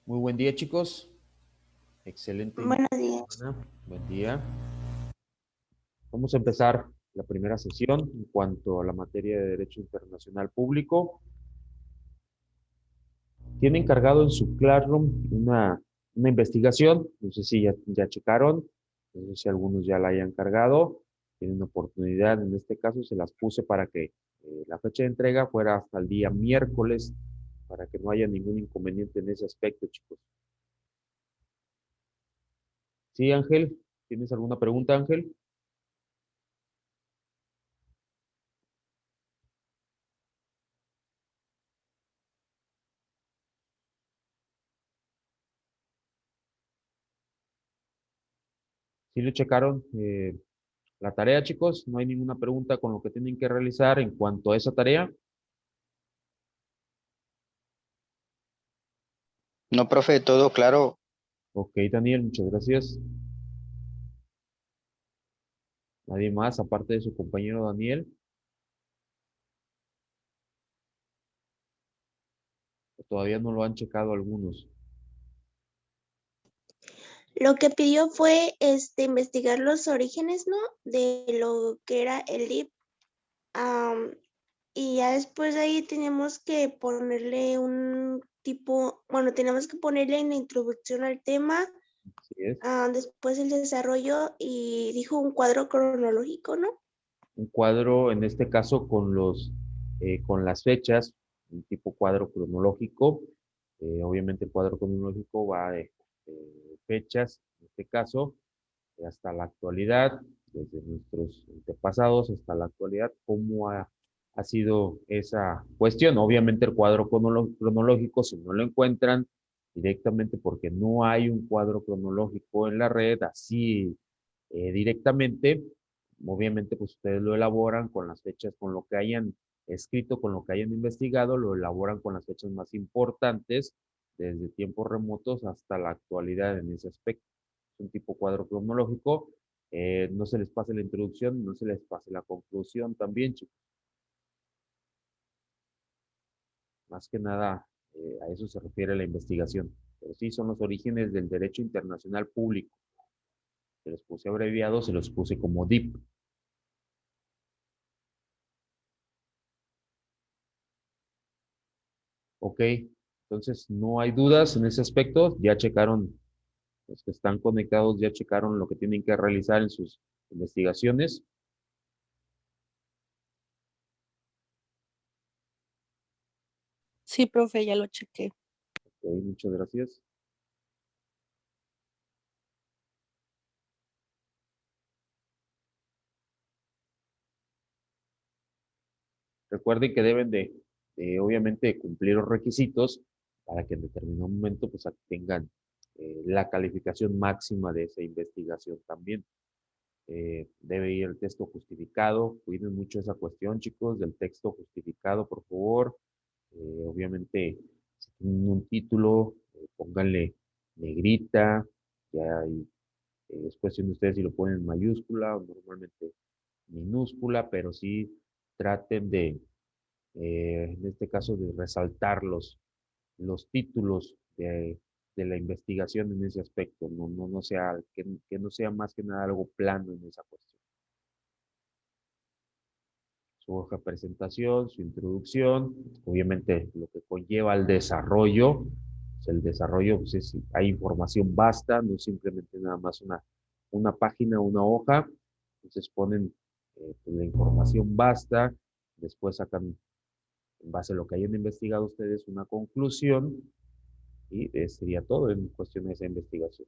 Muy buen día, chicos. Excelente inicio Buenos de días. semana. Buen día. Vamos a empezar la primera sesión en cuanto a la materia de Derecho Internacional Público. Tiene encargado en su Classroom una investigación. No sé si ya checaron, no sé si algunos ya la hayan cargado. Tienen oportunidad, en este caso se las puse para que la fecha de entrega fuera hasta el día miércoles, para que no haya ningún inconveniente en ese aspecto, chicos. Sí, Ángel, ¿tienes alguna pregunta, Ángel? ¿Sí le checaron la tarea, chicos? ¿No hay ninguna pregunta con lo que tienen que realizar en cuanto a esa tarea? No, profe, todo claro. Ok, Daniel, muchas gracias. Nadie más, aparte de su compañero Daniel. Todavía no lo han checado algunos. Lo que pidió fue investigar los orígenes, ¿no? De lo que era el DIP. am, y ya después de ahí tenemos que ponerle un tipo, bueno, tenemos que ponerle en la introducción al tema, Así es. después el desarrollo y dijo un cuadro cronológico, ¿no? Un cuadro, en este caso, con las fechas, un tipo cuadro cronológico. Obviamente el cuadro cronológico va de fechas, en este caso, hasta la actualidad, desde nuestros antepasados hasta la actualidad, cómo ha sido esa cuestión. Obviamente el cuadro cronológico, si no lo encuentran directamente porque no hay un cuadro cronológico en la red, así directamente, obviamente pues ustedes lo elaboran con las fechas, con lo que hayan escrito, con lo que hayan investigado, lo elaboran con las fechas más importantes, desde tiempos remotos hasta la actualidad en ese aspecto. Es un tipo cuadro cronológico. No se les pase la introducción, no se les pase la conclusión también, chicos. Más que nada, a eso se refiere la investigación. Pero sí son los orígenes del derecho internacional público. Se los puse abreviados, se los puse como DIP. Ok, entonces no hay dudas en ese aspecto. Ya checaron, los que están conectados, ya checaron lo que tienen que realizar en sus investigaciones. Sí, profe, ya lo chequé. Ok, muchas gracias. Recuerden que deben obviamente, cumplir los requisitos para que en determinado momento pues tengan la calificación máxima de esa investigación también. Debe ir el texto justificado. Cuiden mucho esa cuestión, chicos, del texto justificado, por favor. Obviamente, si tienen un título, pónganle negrita, ya hay, es cuestión de ustedes si lo ponen en mayúscula o normalmente minúscula, pero sí traten en este caso, de resaltar los títulos de la investigación en ese aspecto, no sea, que no sea más que nada algo plano en esa cuestión. Su hoja de presentación, su introducción, obviamente lo que conlleva el desarrollo, pues el desarrollo, pues hay información vasta, no simplemente nada más una página, una hoja, entonces ponen pues, la información vasta, después sacan en base a lo que hayan investigado ustedes una conclusión y sería todo en cuestión de esa investigación.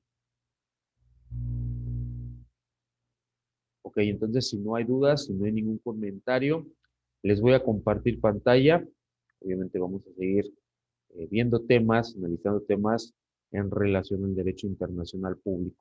Ok, entonces si no hay dudas, si no hay ningún comentario, les voy a compartir pantalla. Obviamente vamos a seguir viendo temas, analizando temas en relación al derecho internacional público.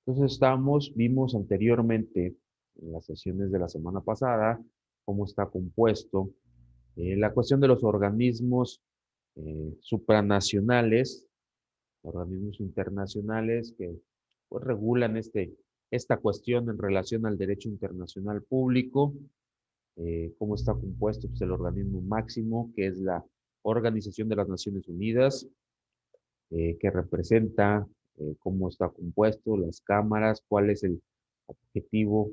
Entonces vimos anteriormente en las sesiones de la semana pasada, cómo está compuesto. La cuestión de los organismos supranacionales, organismos internacionales que pues, regulan esta cuestión en relación al derecho internacional público, cómo está compuesto pues, el organismo máximo, que es la Organización de las Naciones Unidas, que representa cómo está compuesto, las cámaras, cuál es el objetivo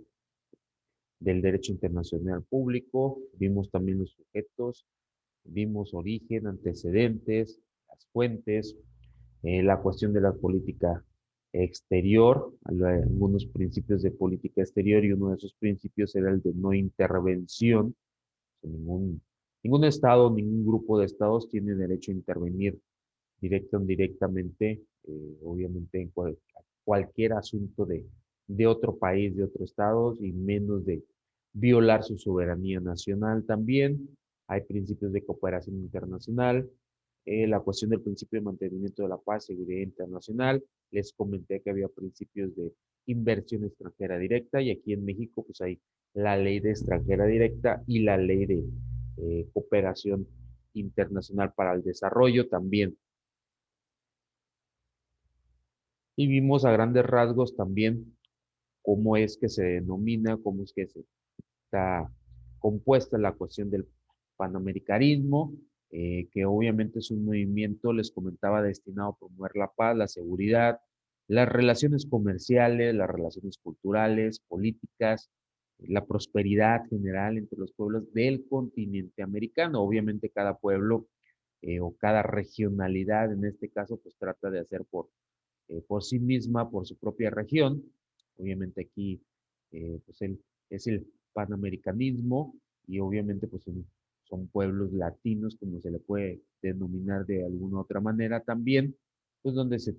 del derecho internacional público, vimos también los sujetos, vimos origen, antecedentes, las fuentes, la cuestión de la política exterior, algunos principios de política exterior y uno de esos principios era el de no intervención. Ningún estado, ningún grupo de estados tiene derecho a intervenir directa o indirectamente, obviamente en cualquier asunto de otro país, de otro estado, y menos de violar su soberanía nacional también. Hay principios de cooperación internacional, la cuestión del principio de mantenimiento de la paz, seguridad internacional. Les comenté que había principios de inversión extranjera directa y aquí en México pues hay la ley de extranjera directa y la ley de cooperación internacional para el desarrollo también. Y vimos a grandes rasgos también cómo es que se denomina, cómo es que se está compuesta la cuestión del panamericanismo, que obviamente es un movimiento, les comentaba, destinado a promover la paz, la seguridad, las relaciones comerciales, las relaciones culturales, políticas, la prosperidad general entre los pueblos del continente americano. Obviamente cada pueblo o cada regionalidad, en este caso, pues trata de hacer por sí misma, por su propia región. Obviamente aquí pues es el panamericanismo y obviamente pues son pueblos latinos, como se le puede denominar de alguna otra manera también, pues donde se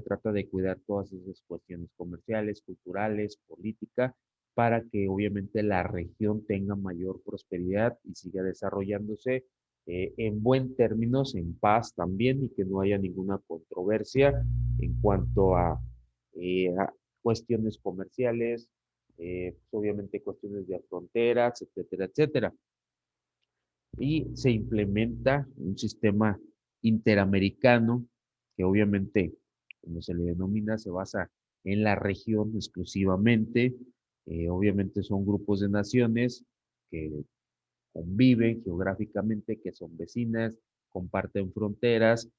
trata de cuidar todas esas cuestiones comerciales, culturales, política, para que obviamente la región tenga mayor prosperidad y siga desarrollándose en buen términos, en paz también y que no haya ninguna controversia en cuanto a cuestiones comerciales, pues obviamente cuestiones de fronteras, etcétera, etcétera. Y se implementa un sistema interamericano que obviamente, como se le denomina, se basa en la región exclusivamente. Obviamente son grupos de naciones que conviven geográficamente, que son vecinas, comparten fronteras,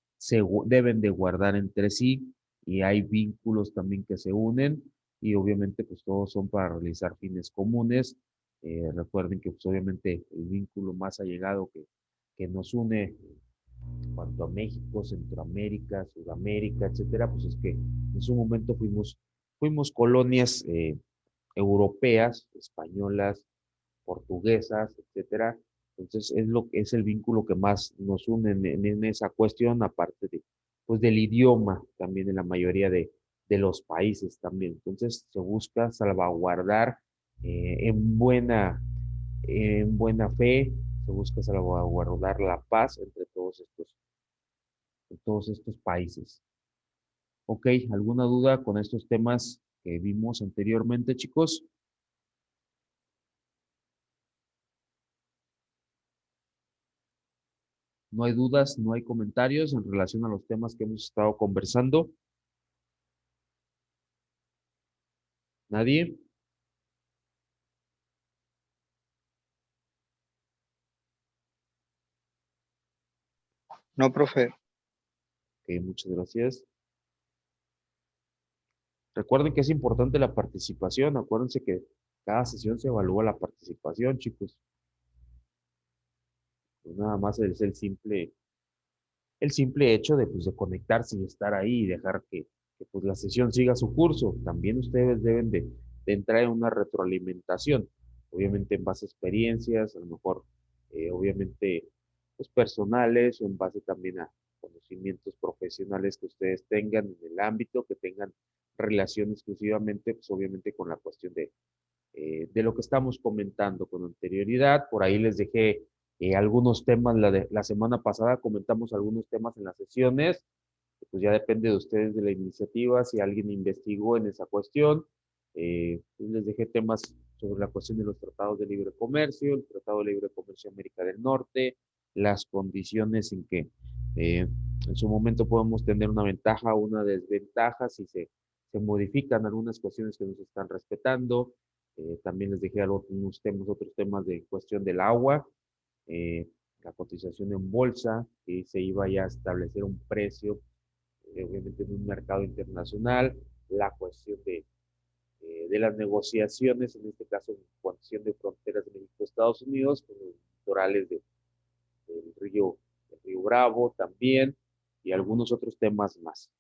deben de guardar entre sí y hay vínculos también que se unen y obviamente pues todos son para realizar fines comunes. Recuerden que pues obviamente el vínculo más allegado que nos une en cuanto a México, Centroamérica, Sudamérica, etcétera, pues es que en su momento fuimos colonias europeas, españolas, portuguesas, etcétera. Entonces es el vínculo que más nos une en esa cuestión, aparte pues del idioma también en la mayoría de los países también. Entonces se busca salvaguardar en buena fe, se busca salvaguardar la paz entre todos estos países. Ok, ¿alguna duda con estos temas que vimos anteriormente, chicos? No hay dudas, no hay comentarios en relación a los temas que hemos estado conversando. ¿Nadie? No, profe. Ok, muchas gracias. Recuerden que es importante la participación. Acuérdense que cada sesión se evalúa la participación, chicos. Pues nada más es el simple hecho de, pues, de conectarse y estar ahí y dejar que, pues, la sesión siga su curso. También ustedes deben de entrar en una retroalimentación, obviamente en base a experiencias, a lo mejor, obviamente, pues, personales o en base también a conocimientos profesionales que ustedes tengan en el ámbito, que tengan relación exclusivamente, pues obviamente con la cuestión de lo que estamos comentando con anterioridad. Por ahí les dejé algunos temas, la semana pasada comentamos algunos temas en las sesiones, pues ya depende de ustedes de la iniciativa, si alguien investigó en esa cuestión, pues les dejé temas sobre la cuestión de los tratados de libre comercio, el Tratado de Libre Comercio de América del Norte, las condiciones en que en su momento podemos tener una ventaja o una desventaja si se modifican algunas cuestiones que no se están respetando. También les dejé algunos temas, otros temas de cuestión del agua, eh, la cotización en bolsa, que se iba ya a establecer un precio, obviamente en un mercado internacional, la cuestión de las negociaciones, en este caso en cuestión de fronteras de México-Estados Unidos, con los litorales del río Bravo también, y algunos otros temas más.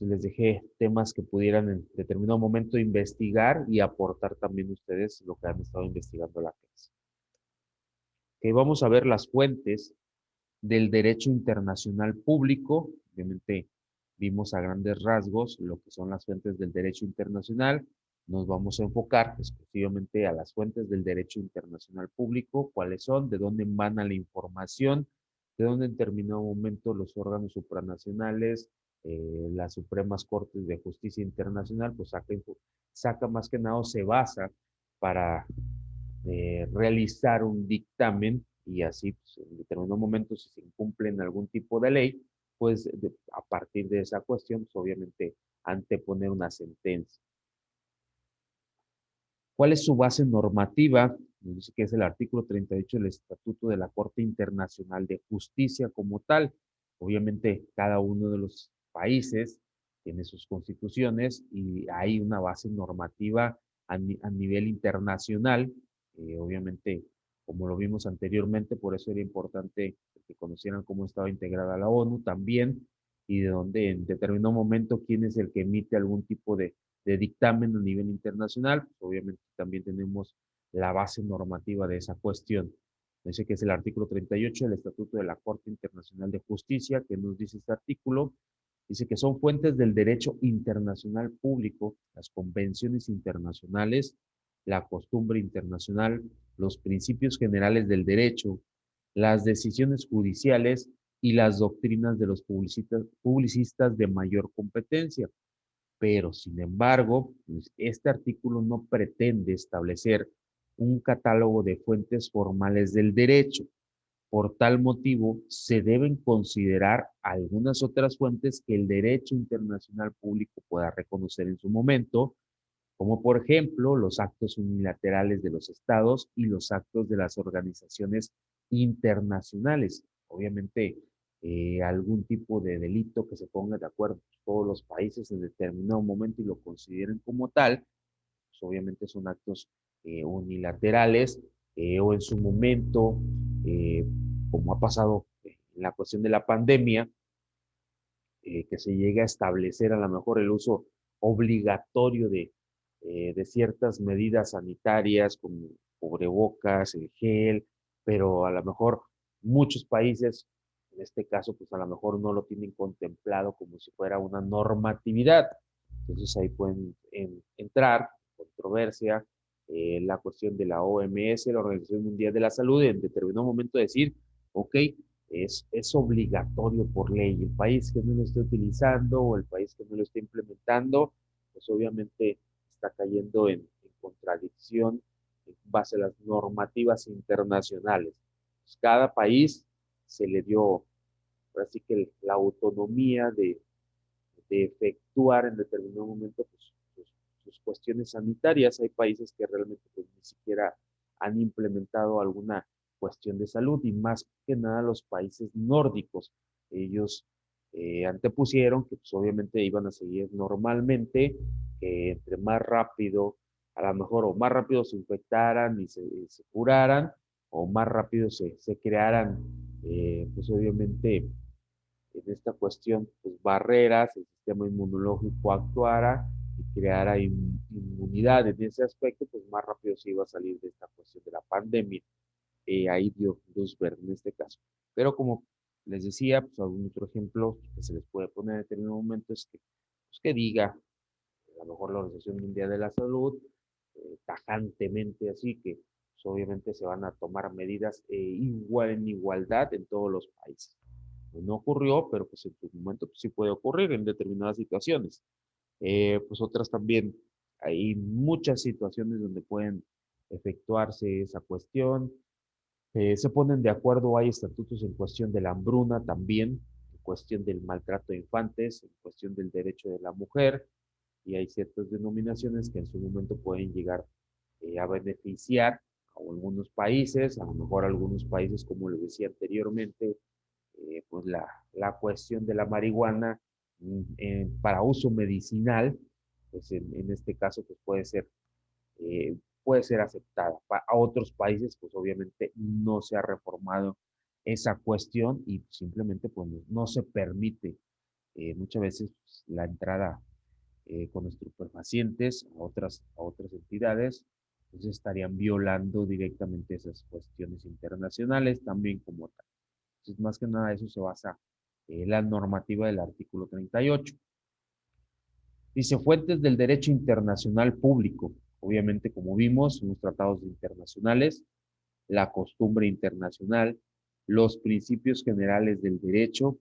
Les dejé temas que pudieran en determinado momento investigar y aportar también ustedes lo que han estado investigando la clase. Que vamos a ver las fuentes del derecho internacional público. Obviamente vimos a grandes rasgos lo que son las fuentes del derecho internacional. Nos vamos a enfocar exclusivamente a las fuentes del derecho internacional público, cuáles son, de dónde emana la información, de dónde en determinado momento los órganos supranacionales, las Supremas Cortes de Justicia Internacional, pues saca más que nada o se basa para realizar un dictamen y así pues, en determinado momento si se incumple en algún tipo de ley, pues a partir de esa cuestión, pues obviamente anteponer una sentencia. ¿Cuál es su base normativa? Nos dice que es el artículo 38 del Estatuto de la Corte Internacional de Justicia como tal. Obviamente cada uno de los países tiene sus constituciones y hay una base normativa a nivel internacional. Obviamente, como lo vimos anteriormente, por eso era importante que conocieran cómo estaba integrada la ONU también y de dónde en determinado momento quién es el que emite algún tipo de dictamen a nivel internacional, pues obviamente también tenemos la base normativa de esa cuestión. Dice que es el artículo 38 del Estatuto de la Corte Internacional de Justicia, que nos dice este artículo. Dice que son fuentes del derecho internacional público, las convenciones internacionales, la costumbre internacional, los principios generales del derecho, las decisiones judiciales y las doctrinas de los publicistas de mayor competencia. Pero, sin embargo, pues, este artículo no pretende establecer un catálogo de fuentes formales del derecho. Por tal motivo, se deben considerar algunas otras fuentes que el derecho internacional público pueda reconocer en su momento, como por ejemplo los actos unilaterales de los estados y los actos de las organizaciones internacionales. Obviamente, algún tipo de delito que se ponga de acuerdo todos los países en determinado momento y lo consideren como tal, pues obviamente son actos unilaterales o en su momento, eh, como ha pasado en la cuestión de la pandemia, que se llegue a establecer a lo mejor el uso obligatorio de ciertas medidas sanitarias como cubrebocas, el gel, pero a lo mejor muchos países, en este caso, pues a lo mejor no lo tienen contemplado como si fuera una normatividad. Entonces ahí pueden entrar controversia, la cuestión de la OMS, la Organización Mundial de la Salud, en determinado momento decir, ok, es obligatorio por ley. El país que no lo esté utilizando o el país que no lo esté implementando, pues obviamente está cayendo en contradicción en base a las normativas internacionales. Pues cada país se le dio, así que la autonomía de efectuar en determinado momento pues, sus cuestiones sanitarias. Hay países que realmente pues, ni siquiera han implementado alguna cuestión de salud y más que nada los países nórdicos. Ellos antepusieron que pues, obviamente iban a seguir normalmente, que entre más rápido, a lo mejor o más rápido se infectaran y se curaran, o más rápido se crearan, pues obviamente en esta cuestión, pues barreras, el sistema inmunológico actuara y creara inmunidad en ese aspecto, pues más rápido se iba a salir de esta cuestión de la pandemia. Ahí dio luz verde en este caso. Pero como les decía, pues algún otro ejemplo que se les puede poner en determinado momento es que, pues, que diga, a lo mejor la Organización Mundial de la Salud, tajantemente así, que pues, obviamente se van a tomar medidas igual en igualdad en todos los países. Pues no ocurrió, pero pues en su momento pues, sí puede ocurrir en determinadas situaciones. Pues otras también Hay muchas situaciones donde pueden efectuarse esa cuestión. Se ponen de acuerdo, hay estatutos en cuestión de la hambruna también, en cuestión del maltrato de infantes, en cuestión del derecho de la mujer, y hay ciertas denominaciones que en su momento pueden llegar a beneficiar a algunos países, a lo mejor algunos países, como les decía anteriormente, pues la cuestión de la marihuana para uso medicinal, pues en este caso pues puede ser aceptada. A otros países, pues obviamente no se ha reformado esa cuestión y simplemente pues no se permite muchas veces pues, la entrada con estupefacientes a otras entidades, entonces estarían violando directamente esas cuestiones internacionales también como tal. Entonces, más que nada, eso se basa la normativa del artículo 38. Dice, fuentes del derecho internacional público. Obviamente, como vimos, son los tratados internacionales, la costumbre internacional, los principios generales del derecho,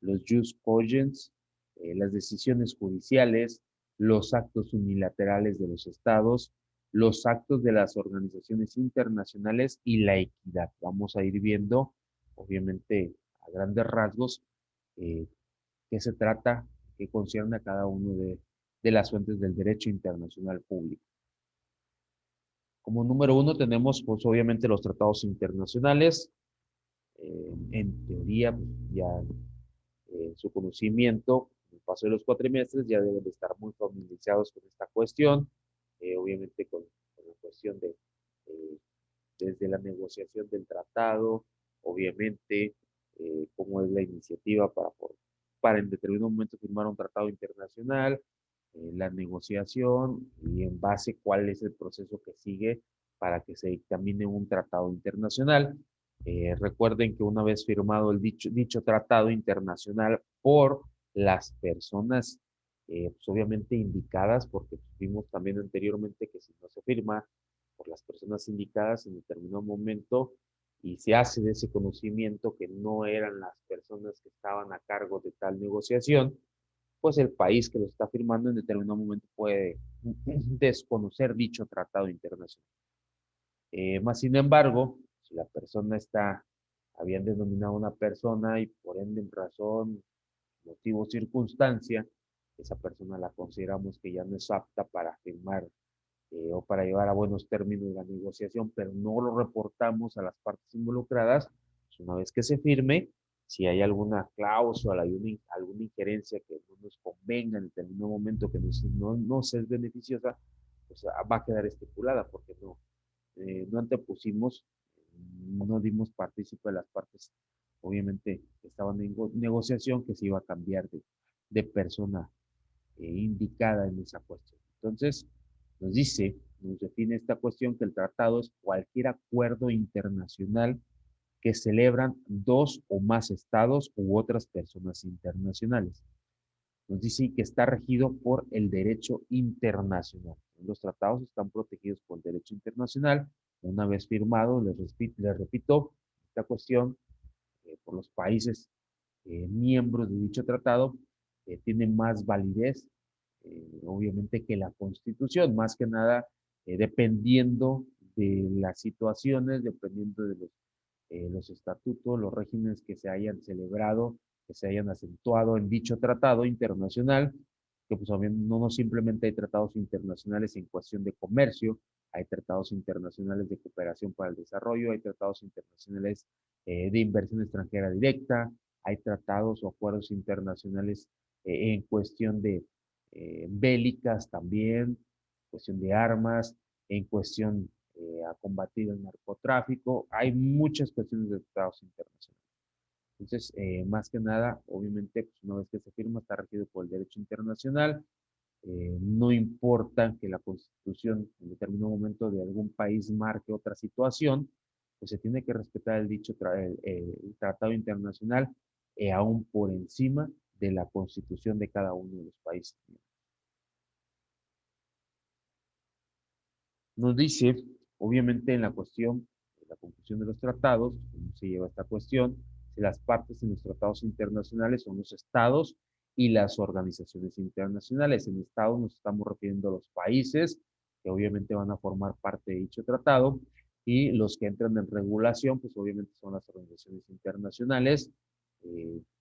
los jus cogens, las decisiones judiciales, los actos unilaterales de los estados, los actos de las organizaciones internacionales y la equidad. Vamos a ir viendo, obviamente, a grandes rasgos, eh, qué se trata, qué concierne a cada uno de las fuentes del derecho internacional público. Como número uno tenemos, pues obviamente, los tratados internacionales. En teoría, pues, ya su conocimiento, en el paso de los cuatrimestres, ya deben de estar muy familiarizados con esta cuestión, obviamente con la cuestión de, eh, desde la negociación del tratado, obviamente, cómo es la iniciativa para en determinado momento firmar un tratado internacional, la negociación y en base cuál es el proceso que sigue para que se dictamine un tratado internacional. Recuerden que una vez firmado dicho tratado internacional por las personas, pues obviamente indicadas, porque vimos también anteriormente que si no se firma por las personas indicadas en determinado momento y se hace de ese conocimiento que no eran las personas que estaban a cargo de tal negociación, pues el país que lo está firmando en determinado momento puede desconocer dicho tratado internacional. Más sin embargo, si la persona habían denominado una persona y por ende en razón, motivo, circunstancia, esa persona la consideramos que ya no es apta para firmar o para llevar a buenos términos la negociación, pero no lo reportamos a las partes involucradas, pues una vez que se firme, si hay alguna cláusula, alguna injerencia que no nos convenga en determinado momento, que no se es beneficiosa, pues va a quedar estipulada, porque no antepusimos, no dimos partícipe de las partes, obviamente, que estaban en negociación, que se iba a cambiar de persona indicada en esa cuestión. Entonces, nos define esta cuestión que el tratado es cualquier acuerdo internacional que celebran dos o más estados u otras personas internacionales. Nos dice que está regido por el derecho internacional. Los tratados están protegidos por el derecho internacional. Una vez firmado, les repito, esta cuestión por los países miembros de dicho tratado tiene más validez, obviamente, que la Constitución, más que nada dependiendo de las situaciones, dependiendo de los estatutos, los regímenes que se hayan celebrado, que se hayan acentuado en dicho tratado internacional, que pues no simplemente hay tratados internacionales en cuestión de comercio, hay tratados internacionales de cooperación para el desarrollo, hay tratados internacionales de inversión extranjera directa, hay tratados o acuerdos internacionales en cuestión de bélicas también, cuestión de armas, en cuestión a combatir el narcotráfico. Hay muchas cuestiones de tratados internacionales. Entonces, más que nada, obviamente, pues una vez que se firma, está regido por el derecho internacional. No importa que la Constitución en determinado momento de algún país marque otra situación, pues se tiene que respetar el tratado internacional aún por encima de la Constitución de cada uno de los países. Nos dice, obviamente, en la cuestión de la conclusión de los tratados, cómo se lleva esta cuestión, si las partes en los tratados internacionales son los estados y las organizaciones internacionales. En Estados nos estamos refiriendo a los países que obviamente van a formar parte de dicho tratado, y los que entran en regulación, pues obviamente son las organizaciones internacionales.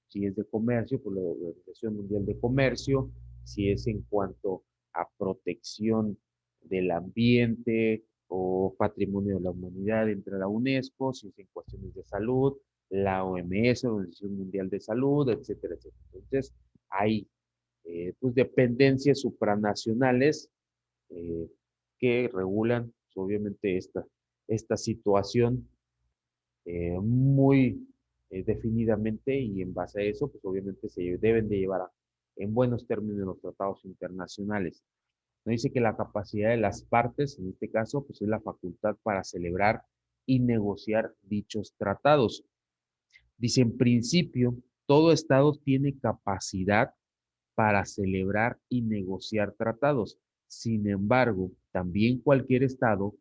Si es de comercio, pues la Organización Mundial de Comercio. Si es en cuanto a protección del ambiente o patrimonio de la humanidad, entre la UNESCO. Si es en cuestiones de salud, la OMS, Organización Mundial de Salud, etcétera, etcétera. Entonces, hay pues dependencias supranacionales eh, que regulan pues, obviamente esta situación muy definidamente, y en base a eso pues obviamente se deben de llevar en buenos términos los tratados internacionales. No dice que la capacidad de las partes, en este caso, pues es la facultad para celebrar y negociar dichos tratados. Dice, en principio, todo Estado tiene capacidad para celebrar y negociar tratados. Sin embargo, también cualquier Estado,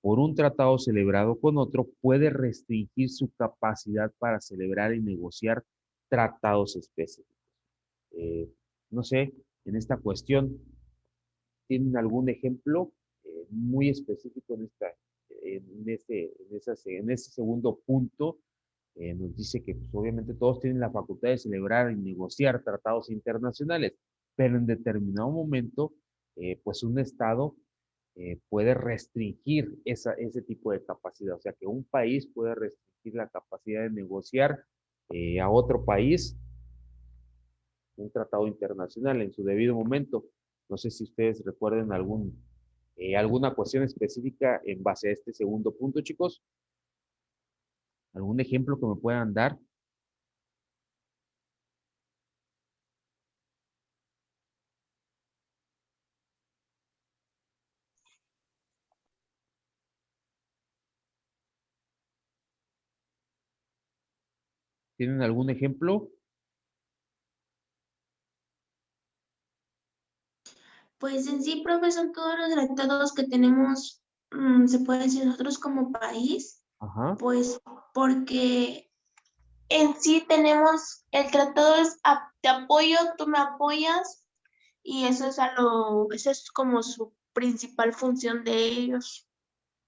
por un tratado celebrado con otro, puede restringir su capacidad para celebrar y negociar tratados específicos. Eh, no sé, en esta cuestión, ¿tienen algún ejemplo muy específico en ese segundo punto? Nos dice que pues, obviamente todos tienen la facultad de celebrar y negociar tratados internacionales, pero en determinado momento, pues un Estado puede restringir ese tipo de capacidad. O sea, que un país puede restringir la capacidad de negociar a otro país un tratado internacional en su debido momento. No sé si ustedes recuerden alguna cuestión específica en base a este segundo punto, chicos. ¿Algún ejemplo que me puedan dar? ¿Tienen algún ejemplo? Pues en sí, profe, son todos los tratados que tenemos, se puede decir nosotros como país, Ajá. pues porque en sí tenemos, el tratado es te apoyo, tú me apoyas, y eso es eso es como su principal función de ellos.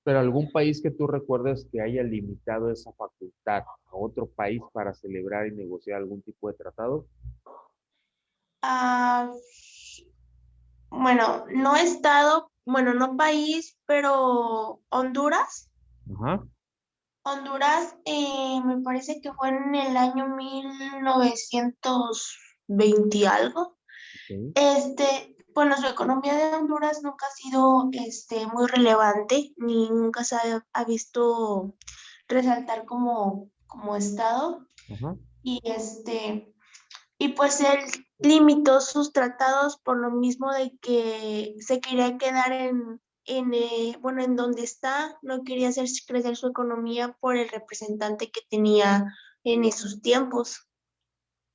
Pero algún país que tú recuerdes que haya limitado esa facultad a otro país para celebrar y negociar algún tipo de tratado. Ah, bueno, no estado, bueno, no país, pero Honduras. Ajá. Honduras, me parece que fue en el año 1920 y algo. Ok. Bueno, su economía de Honduras nunca ha sido, muy relevante, ni nunca ha visto resaltar como estado. Ajá. Y y pues él limitó sus tratados por lo mismo de que se quería quedar bueno, en donde está, no quería hacer crecer su economía por el representante que tenía en esos tiempos.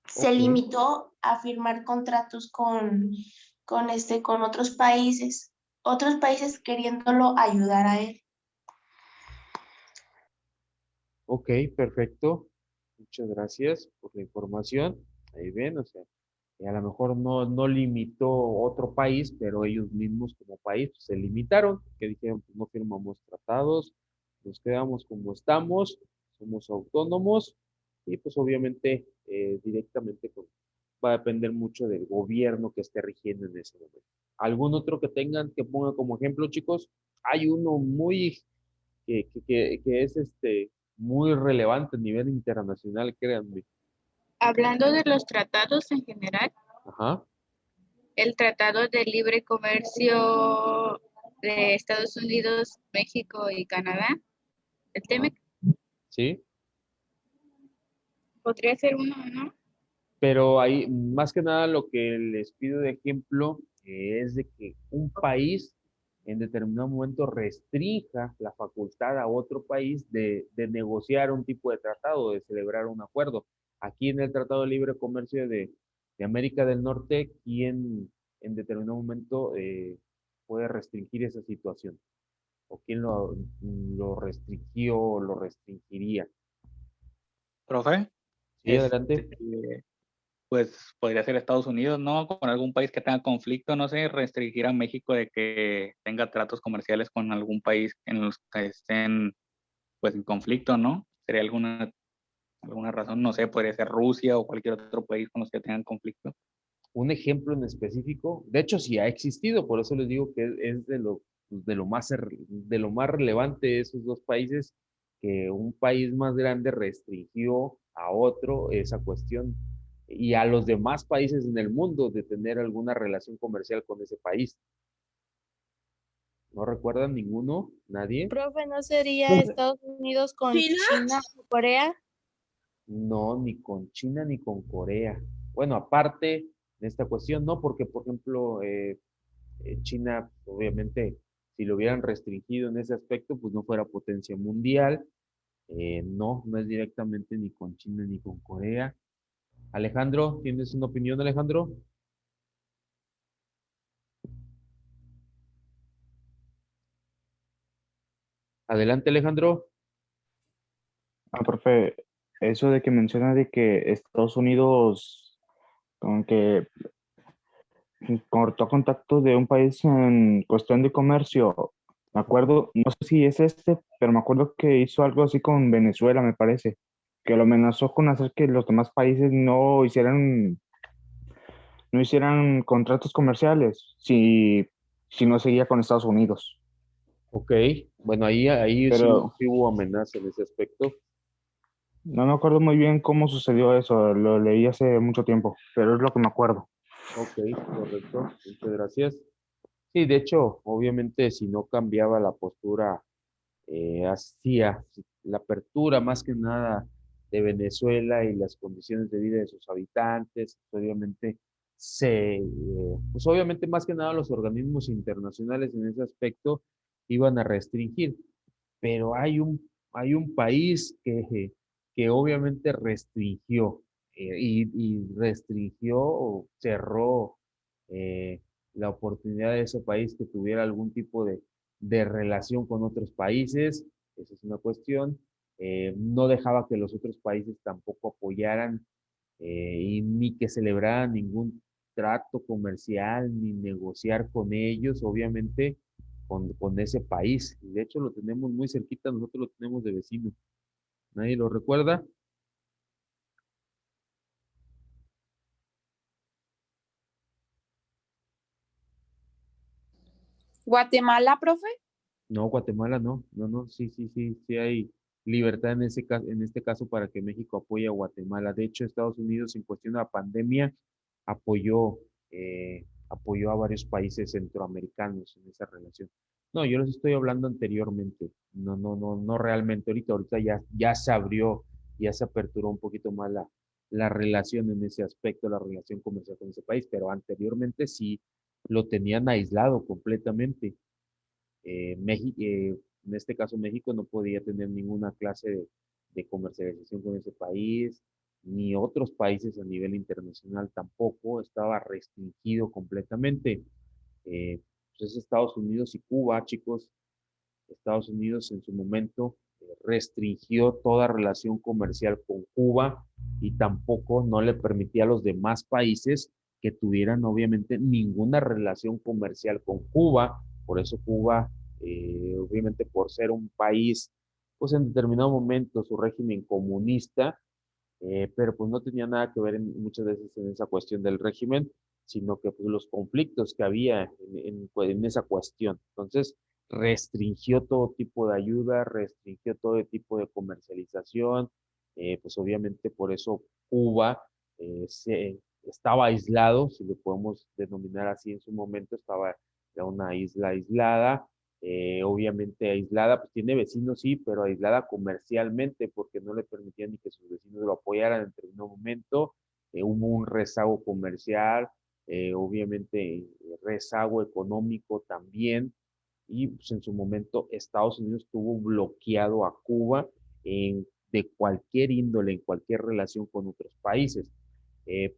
Se Ok. limitó a firmar contratos con otros países queriéndolo ayudar a él. Ok, perfecto. Muchas gracias por la información. Ahí ven, o sea, y a lo mejor no limitó otro país, pero ellos mismos como país pues, se limitaron, que dijeron, pues no firmamos tratados, nos quedamos como estamos, somos autónomos, y pues obviamente directamente va a depender mucho del gobierno que esté rigiendo en ese momento. ¿Algún otro que tengan que ponga como ejemplo, chicos? Hay uno muy que es muy relevante a nivel internacional, créanme. Hablando de los tratados en general, Ajá. el Tratado de Libre Comercio de Estados Unidos, México y Canadá, el Ajá. TEMEC, Sí, podría ser uno, ¿no? pero ahí más que nada lo que les pido de ejemplo es de que un país en determinado momento restrinja la facultad a otro país de negociar un tipo de tratado, de celebrar un acuerdo. Aquí en el Tratado de Libre Comercio de América del Norte, ¿quién en determinado momento puede restringir esa situación? ¿O quién lo restringió o lo restringiría? Profe, Sí, adelante. este, pues podría ser Estados Unidos, ¿no? Con algún país que tenga conflicto, no sé, restringir a México de que tenga tratos comerciales con algún país en los que estén, pues, en conflicto, ¿no? Sería alguna razón, no sé, podría ser Rusia o cualquier otro país con los que tengan conflicto. Un ejemplo en específico, de hecho sí ha existido, por eso les digo que es de lo más relevante de esos dos países, que un país más grande restringió a otro esa cuestión y a los demás países en el mundo de tener alguna relación comercial con ese país. ¿No recuerdan ninguno? ¿Nadie? Profe, ¿no sería Estados Unidos con ¿China? China o Corea? No, ni con China ni con Corea. Bueno, aparte de esta cuestión, no, porque por ejemplo, China, obviamente, si lo hubieran restringido en ese aspecto, pues no fuera potencia mundial. No, no es directamente ni con China ni con Corea. Alejandro, ¿tienes una opinión, Alejandro? Adelante, Alejandro. Profe, eso de que menciona de que Estados Unidos como que cortó contacto de un país en cuestión de comercio, me acuerdo, no sé si es pero me acuerdo que hizo algo así con Venezuela, me parece, que lo amenazó con hacer que los demás países no hicieran contratos comerciales si no seguía con Estados Unidos. Ok, bueno, ahí sí, Pero sí hubo amenaza en ese aspecto. no me acuerdo muy bien cómo sucedió eso, lo leí hace mucho tiempo, pero es lo que me acuerdo. Ok, correcto, muchas gracias. Sí, de hecho, obviamente, si no cambiaba la postura hacía la apertura más que nada de Venezuela y las condiciones de vida de sus habitantes, obviamente pues obviamente más que nada los organismos internacionales en ese aspecto iban a restringir, pero hay un país que obviamente restringió y restringió o cerró la oportunidad de ese país que tuviera algún tipo de relación con otros países, esa es una cuestión. No dejaba que los otros países tampoco apoyaran y ni que celebraran ningún trato comercial, ni negociar con ellos, obviamente, con ese país. Y de hecho lo tenemos muy cerquita, nosotros lo tenemos de vecino. ¿Nadie lo recuerda? ¿Guatemala, profe? No, Guatemala no, no, no, sí, sí, sí, sí hay libertad en este caso para que México apoye a Guatemala. De hecho, Estados Unidos en cuestión de la pandemia apoyó a varios países centroamericanos en esa relación. No, yo les estoy hablando anteriormente, no, no, no, no realmente ahorita ya se abrió, ya se aperturó un poquito más la relación en ese aspecto, la relación comercial con ese país, pero anteriormente sí lo tenían aislado completamente. En este caso México no podía tener ninguna clase de comercialización con ese país, ni otros países a nivel internacional tampoco, estaba restringido completamente. Pues es Estados Unidos y Cuba, chicos. Estados Unidos en su momento restringió toda relación comercial con Cuba y tampoco no le permitía a los demás países que tuvieran obviamente ninguna relación comercial con Cuba. Por eso Cuba, obviamente por ser un país, pues en determinado momento su régimen comunista, pero pues no tenía nada que ver muchas veces en esa cuestión del régimen, sino que pues, los conflictos que había en esa cuestión. Entonces, restringió todo tipo de ayuda, restringió todo tipo de comercialización, pues obviamente por eso Cuba estaba aislado, si lo podemos denominar así en su momento, era una isla aislada, obviamente aislada, pues tiene vecinos, sí, pero aislada comercialmente porque no le permitían ni que sus vecinos lo apoyaran en determinado momento. Hubo un rezago comercial, obviamente rezago económico también, y pues, en su momento Estados Unidos tuvo bloqueado a Cuba de cualquier índole, en cualquier relación con otros países.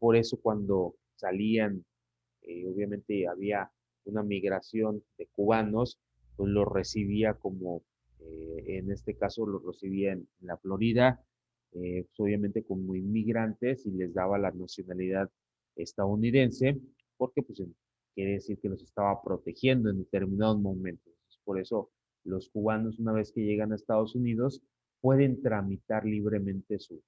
Por eso cuando salían, obviamente había una migración de cubanos, pues los recibía como, en este caso los recibía en la Florida, pues, obviamente como inmigrantes y les daba la nacionalidad estadounidense, porque pues quiere decir que los estaba protegiendo en determinados momentos. Por eso los cubanos, una vez que llegan a Estados Unidos, pueden tramitar libremente su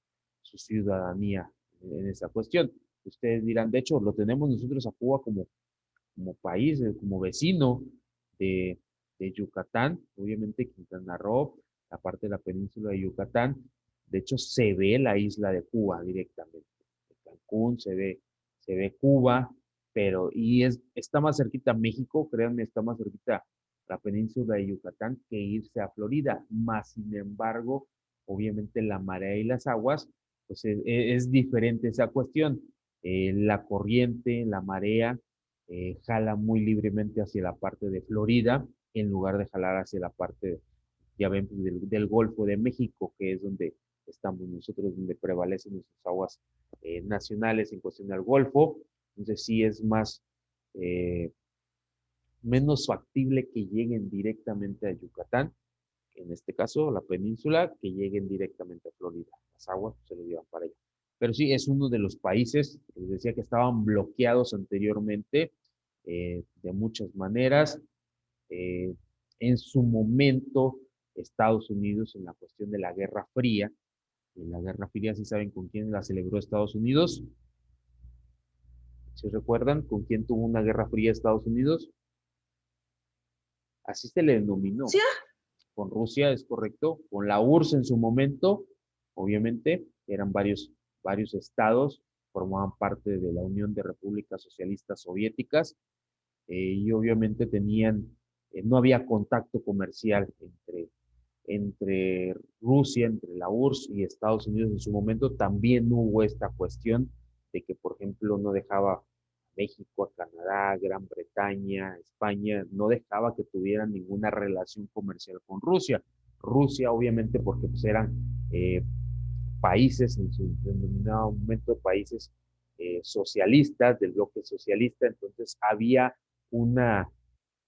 ciudadanía en esa cuestión. Ustedes dirán, de hecho, lo tenemos nosotros a Cuba como país, como vecino de, de Yucatán, obviamente Quintana Roo, la parte de la península de Yucatán. De hecho, se ve la isla de Cuba directamente. En Cancún se ve Cuba, pero está más cerquita México, créanme, está más cerquita la península de Yucatán que irse a Florida. Más sin embargo, obviamente la marea y las aguas, pues es diferente esa cuestión. La corriente, la marea, jala muy libremente hacia la parte de Florida en lugar de jalar hacia la parte, ya ven, pues, del Golfo de México, que es donde estamos nosotros, donde prevalecen nuestras aguas nacionales en cuestión del Golfo. Entonces sí es eh, menos factible que lleguen directamente a Yucatán, en este caso la península, que lleguen directamente a Florida. Las aguas pues, se lo llevan para allá. Pero sí, es uno de los países, les decía que estaban bloqueados anteriormente de muchas maneras. Eh, en su momento, Estados Unidos en la cuestión de la Guerra Fría, en la Guerra Fría, ¿sí saben con quién la celebró Estados Unidos? ¿Se recuerdan con quién tuvo una Guerra Fría Estados Unidos? Así se le denominó. ¿Sí? Con Rusia, es correcto, con la URSS en su momento, obviamente, eran varios estados, formaban parte de la Unión de Repúblicas Socialistas Soviéticas, y obviamente no había contacto comercial entre Rusia, entre la URSS y Estados Unidos en su momento. También hubo esta cuestión de que, por ejemplo, no dejaba México, a Canadá, Gran Bretaña, España, no dejaba que tuvieran ninguna relación comercial con Rusia. Rusia, obviamente, porque pues, eran países, en su denominado momento, países socialistas, del bloque socialista, entonces había una,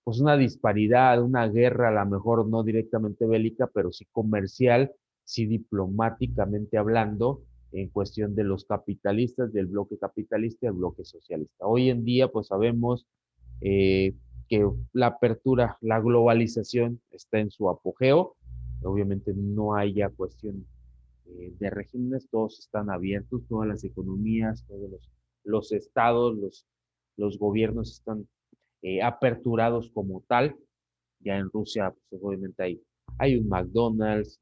pues una disparidad, una guerra, a lo mejor no directamente bélica, pero sí comercial, sí diplomáticamente hablando, en cuestión de los capitalistas, del bloque capitalista y el bloque socialista. Hoy en día, pues sabemos eh, que la apertura, la globalización está en su apogeo. Obviamente no hay ya cuestión de regímenes, todos están abiertos, todas las economías, todos los estados, los gobiernos están aperturados como tal. Ya en Rusia, pues obviamente hay un McDonald's,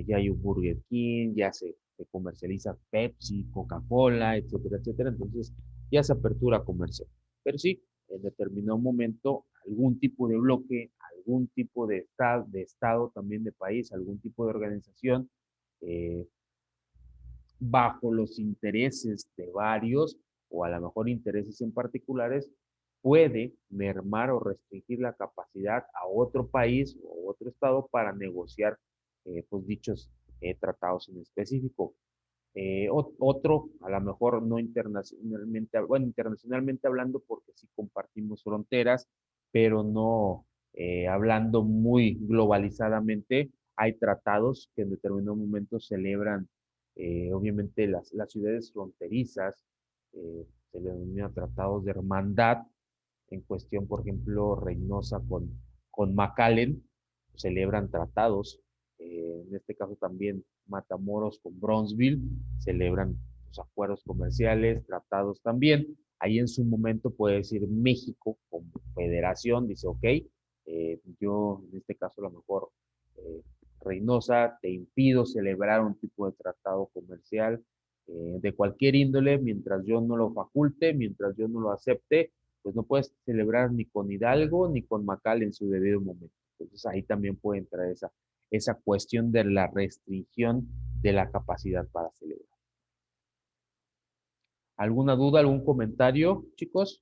ya hay un Burger King, ya se comercializa Pepsi, Coca-Cola, etcétera, etcétera. Entonces ya se apertura comercial. Pero sí, en determinado momento, algún tipo de bloque, algún tipo de estado también de país, algún tipo de organización, eh, bajo los intereses de varios, o a lo mejor intereses en particulares, puede mermar o restringir la capacidad a otro país o otro estado para negociar pues dichos tratados en específico. Otro, a lo mejor no internacionalmente, bueno, internacionalmente hablando porque sí compartimos fronteras, pero no hablando muy globalizadamente, hay tratados que en determinado momento celebran, obviamente, las ciudades fronterizas, se le denomina tratados de hermandad, en cuestión, por ejemplo, Reynosa con McAllen, celebran tratados, en este caso también Matamoros con Bronzeville, celebran los acuerdos comerciales, tratados también. Ahí en su momento puede decir México como federación, dice, ok, yo en este caso a lo mejor Reynosa, te impido celebrar un tipo de tratado comercial de cualquier índole mientras yo no lo faculte, mientras yo no lo acepte, pues no puedes celebrar ni con Hidalgo ni con Macal en su debido momento. Entonces ahí también puede entrar esa cuestión de la restricción de la capacidad para celebrar. ¿Alguna duda, algún comentario, chicos?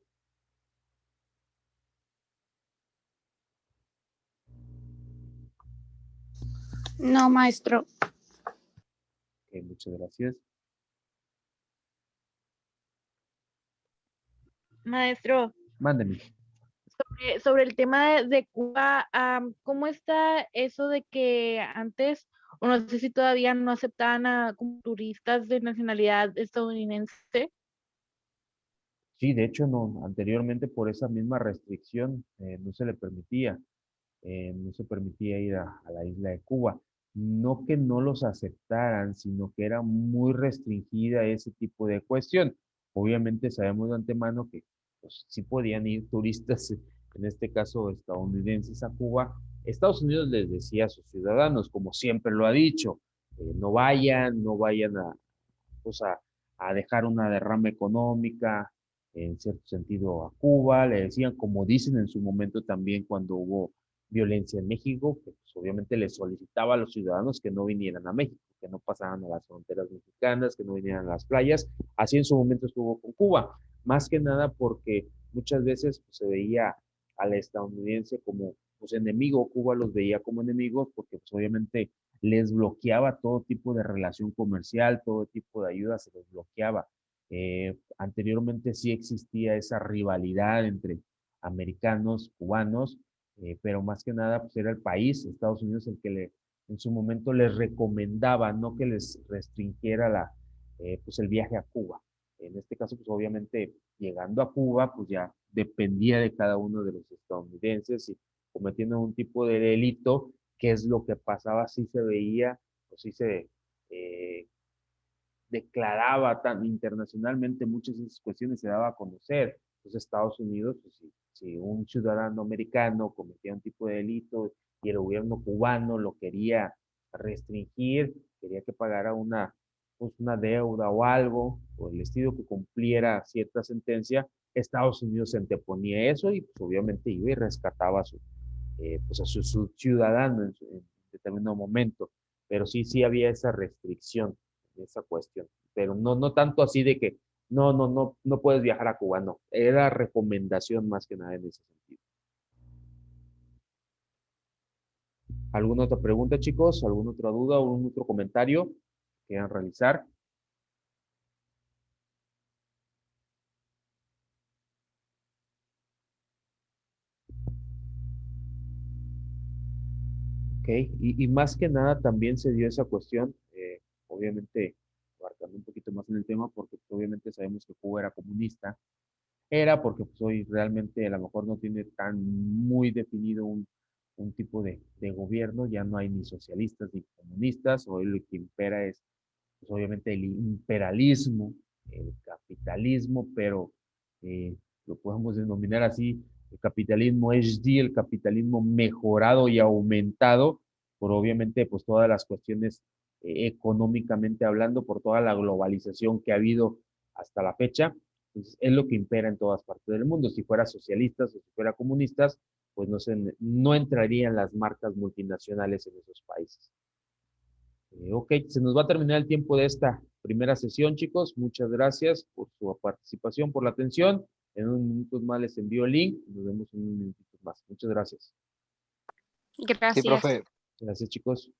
No, maestro. Okay, muchas gracias. Maestro, Mándeme. sobre el tema de Cuba, ¿cómo está eso de que antes o no sé si todavía no aceptaban a como turistas de nacionalidad estadounidense. Sí, de hecho, no, anteriormente por esa misma restricción no se le permitía, no se permitía ir a la isla de Cuba. No que no los aceptaran, sino que era muy restringida ese tipo de cuestión. Obviamente sabemos de antemano que pues, sí podían ir turistas, en este caso estadounidenses, a Cuba. Estados Unidos les decía a sus ciudadanos, como siempre lo ha dicho, no vayan pues, a dejar una derrama económica, en cierto sentido, a Cuba. Le decían, como dicen en su momento también cuando hubo violencia en México, que pues, obviamente les solicitaba a los ciudadanos que no vinieran a México, que no pasaran a las fronteras mexicanas, que no vinieran a las playas. Así en su momento estuvo con Cuba, más que nada porque muchas veces pues, se veía al estadounidense como pues, enemigo, Cuba los veía como enemigos porque pues, obviamente les bloqueaba todo tipo de relación comercial, todo tipo de ayuda se les bloqueaba. Anteriormente sí existía esa rivalidad entre americanos, cubanos, pero más que nada pues era el país, Estados Unidos, el que en su momento les recomendaba, no que les restringiera pues el viaje a Cuba. En este caso, pues obviamente llegando a Cuba, pues ya dependía de cada uno de los estadounidenses y cometiendo un tipo de delito, qué es lo que pasaba, si se veía, o si se declaraba tan internacionalmente, muchas de esas cuestiones se daba a conocer. Entonces, Estados Unidos, pues, si un ciudadano americano cometía un tipo de delito y el gobierno cubano lo quería restringir, quería que pagara pues, una deuda o algo, o el estilo que cumpliera cierta sentencia, Estados Unidos se anteponía a eso y pues, obviamente iba y rescataba pues, a su ciudadano en determinado momento. Pero sí, sí había esa restricción, esa cuestión. Pero no tanto así de que no puedes viajar a Cuba, no. Era recomendación más que nada en ese sentido. ¿Alguna otra pregunta, chicos? ¿Alguna otra duda? ¿Algún otro comentario que quieran realizar? Ok, y más que nada también se dio esa cuestión, obviamente abarcando un poquito más en el tema, porque pues, obviamente sabemos que Cuba era comunista, era porque pues, hoy realmente a lo mejor no tiene tan muy definido un tipo de gobierno, ya no hay ni socialistas ni comunistas, hoy lo que impera es pues, obviamente el imperialismo, el capitalismo, pero lo podemos denominar así, el capitalismo HD, el capitalismo mejorado y aumentado por obviamente pues todas las cuestiones económicamente hablando, por toda la globalización que ha habido hasta la fecha. Entonces, es lo que impera en todas partes del mundo. Si fuera socialistas o si fuera comunistas, pues no entrarían las marcas multinacionales en esos países. Ok, se nos va a terminar el tiempo de esta primera sesión, chicos. Muchas gracias por su participación, por la atención. En unos minutos más les envío el link. Nos vemos en unos minutos más. Muchas gracias. Sí, Gracias. profe. Gracias, chicos.